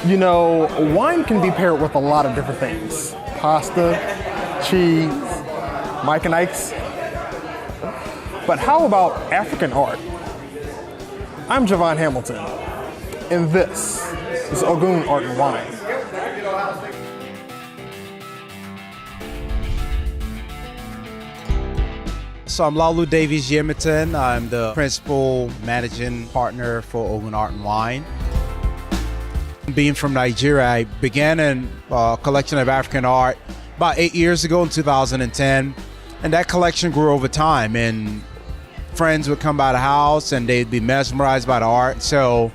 You know, wine can be paired with a lot of different things. Pasta, cheese, Mike and Ike's. But how about African art? I'm Javan Hamilton, and this is Ogun Art Wine. So I'm Lalu Davies Yemerton. I'm the principal managing partner for Ogun Art Wine. Being from Nigeria, I began in a collection of African art about 8 years ago in 2010. And that collection grew over time. And friends would come by the house and they'd be mesmerized by the art. So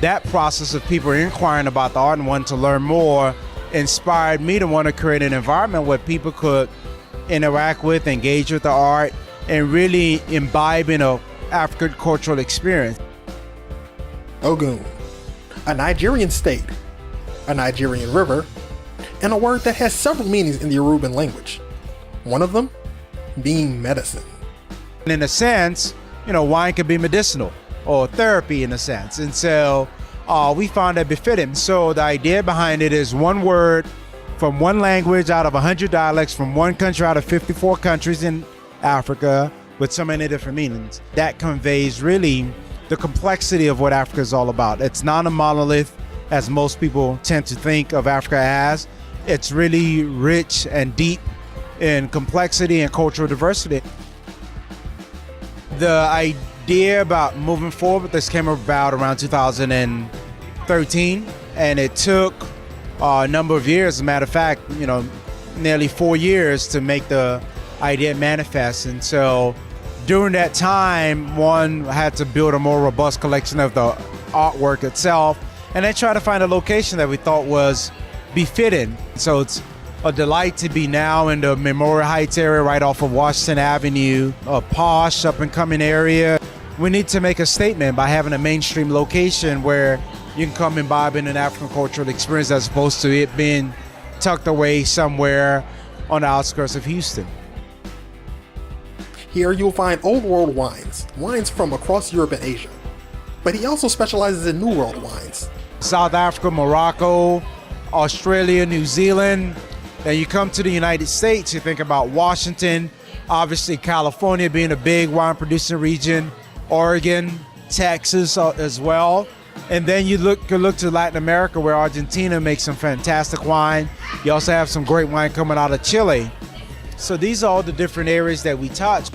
that process of people inquiring about the art and wanting to learn more inspired me to want to create an environment where people could interact with, engage with the art, and really imbibe in an African cultural experience. Ogun, a Nigerian state, a Nigerian river, and a word that has several meanings in the Yoruban language. One of them being medicine. In a sense, you know, wine can be medicinal or therapy in a sense. And so we found that befitting. So the idea behind it is one word from one language out of 100 dialects from one country out of 54 countries in Africa with so many different meanings. That conveys really the complexity of what Africa is all about. It's not a monolith as most people tend to think of Africa as. It's really rich and deep in complexity and cultural diversity. The idea about moving forward, this came about around 2013, and it took a number of years. As a matter of fact, you know, nearly 4 years to make the idea manifest. And so during that time, one had to build a more robust collection of the artwork itself, and then try to find a location that we thought was befitting. So it's a delight to be now in the Memorial Heights area right off of Washington Avenue, a posh up and coming area. We need to make a statement by having a mainstream location where you can come imbibe in an African cultural experience as opposed to it being tucked away somewhere on the outskirts of Houston. Here you'll find old world wines, wines from across Europe and Asia. But he also specializes in new world wines. South Africa, Morocco, Australia, New Zealand. Then you come to the United States, you think about Washington, obviously California being a big wine producing region, Oregon, Texas as well. And then you could look to Latin America where Argentina makes some fantastic wine. You also have some great wine coming out of Chile. So these are all the different areas that we touch.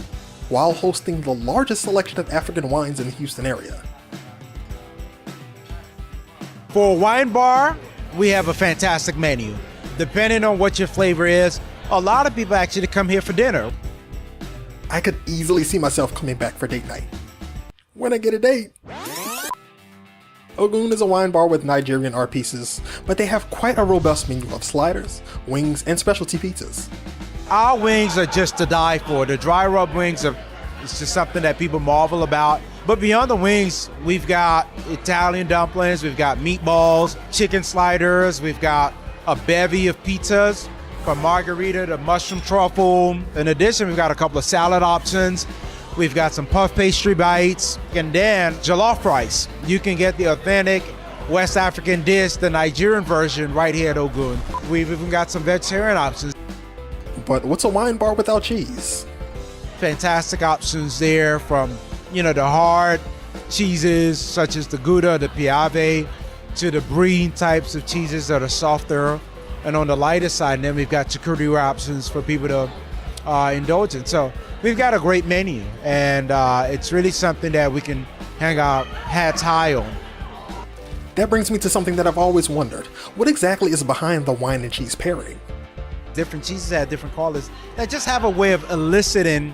While hosting the largest selection of African wines in the Houston area. For a wine bar, we have a fantastic menu. Depending on what your flavor is, a lot of people actually come here for dinner. I could easily see myself coming back for date night. When I get a date. Ogun is a wine bar with Nigerian art pieces, but they have quite a robust menu of sliders, wings, and specialty pizzas. Our wings are just to die for. The dry rub wings it's just something that people marvel about. But beyond the wings, we've got Italian dumplings, we've got meatballs, chicken sliders, we've got a bevy of pizzas from margarita to mushroom truffle. In addition, we've got a couple of salad options. We've got some puff pastry bites, and then jollof rice. You can get the authentic West African dish, the Nigerian version, right here at Ogun. We've even got some vegetarian options. But what's a wine bar without cheese? Fantastic options there from, you know, the hard cheeses such as the Gouda, the Piave, to the brie types of cheeses that are softer. And on the lighter side, then we've got charcuterie options for people to indulge in. So we've got a great menu, and it's really something that we can hang our hats high on. That brings me to something that I've always wondered. What exactly is behind the wine and cheese pairing? Different cheeses have different colors that just have a way of eliciting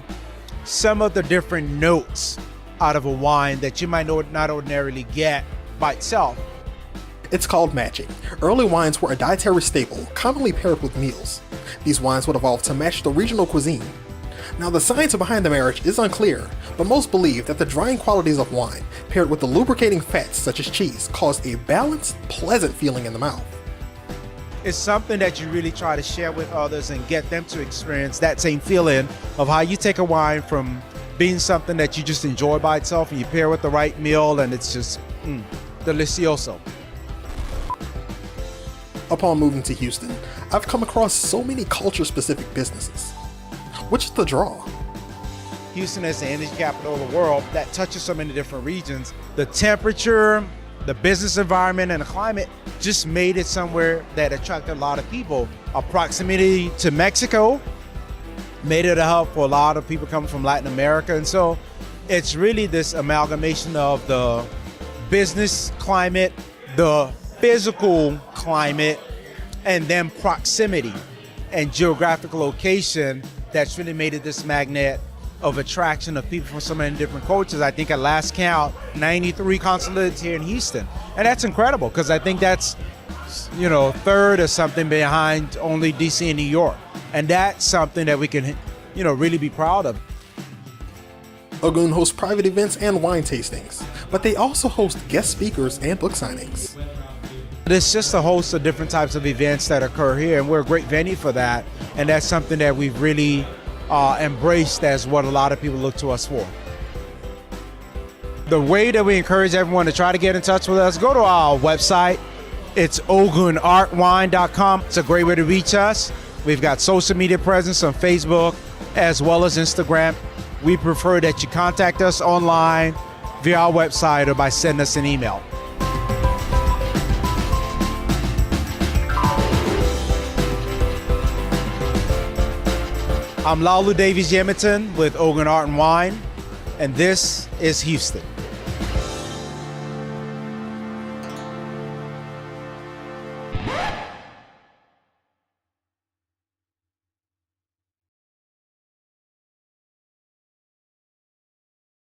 some of the different notes out of a wine that you might not ordinarily get by itself. It's called matching. Early wines were a dietary staple, commonly paired with meals. These wines would evolve to match the regional cuisine. Now, the science behind the marriage is unclear, but most believe that the drying qualities of wine, paired with the lubricating fats such as cheese, cause a balanced, pleasant feeling in the mouth. It's something that you really try to share with others and get them to experience that same feeling of how you take a wine from being something that you just enjoy by itself and you pair with the right meal and it's just delicioso. Upon moving to Houston, I've come across so many culture-specific businesses. Which is the draw? Houston is the energy capital of the world that touches so many different regions. The temperature, the business environment, and the climate just made it somewhere that attracted a lot of people. Our proximity to Mexico made it a hub for a lot of people coming from Latin America. And so it's really this amalgamation of the business climate, the physical climate, and then proximity and geographic location that's really made it this magnet of attraction of people from so many different cultures. I think at last count, 93 consulates here in Houston. And that's incredible because I think that's, third or something behind only DC and New York. And that's something that we can, really be proud of. Ogun hosts private events and wine tastings, but they also host guest speakers and book signings. It's just a host of different types of events that occur here, and we're a great venue for that. And that's something that we've really embraced as what a lot of people look to us for. The way that we encourage everyone to try to get in touch with us, go to our website. It's ogunartwine.com. It's a great way to reach us. We've got social media presence on Facebook as well as Instagram. We prefer that you contact us online via our website or by sending us an email. I'm Laulu Davies Hamilton with Ogun Art Wine, and this is Houston.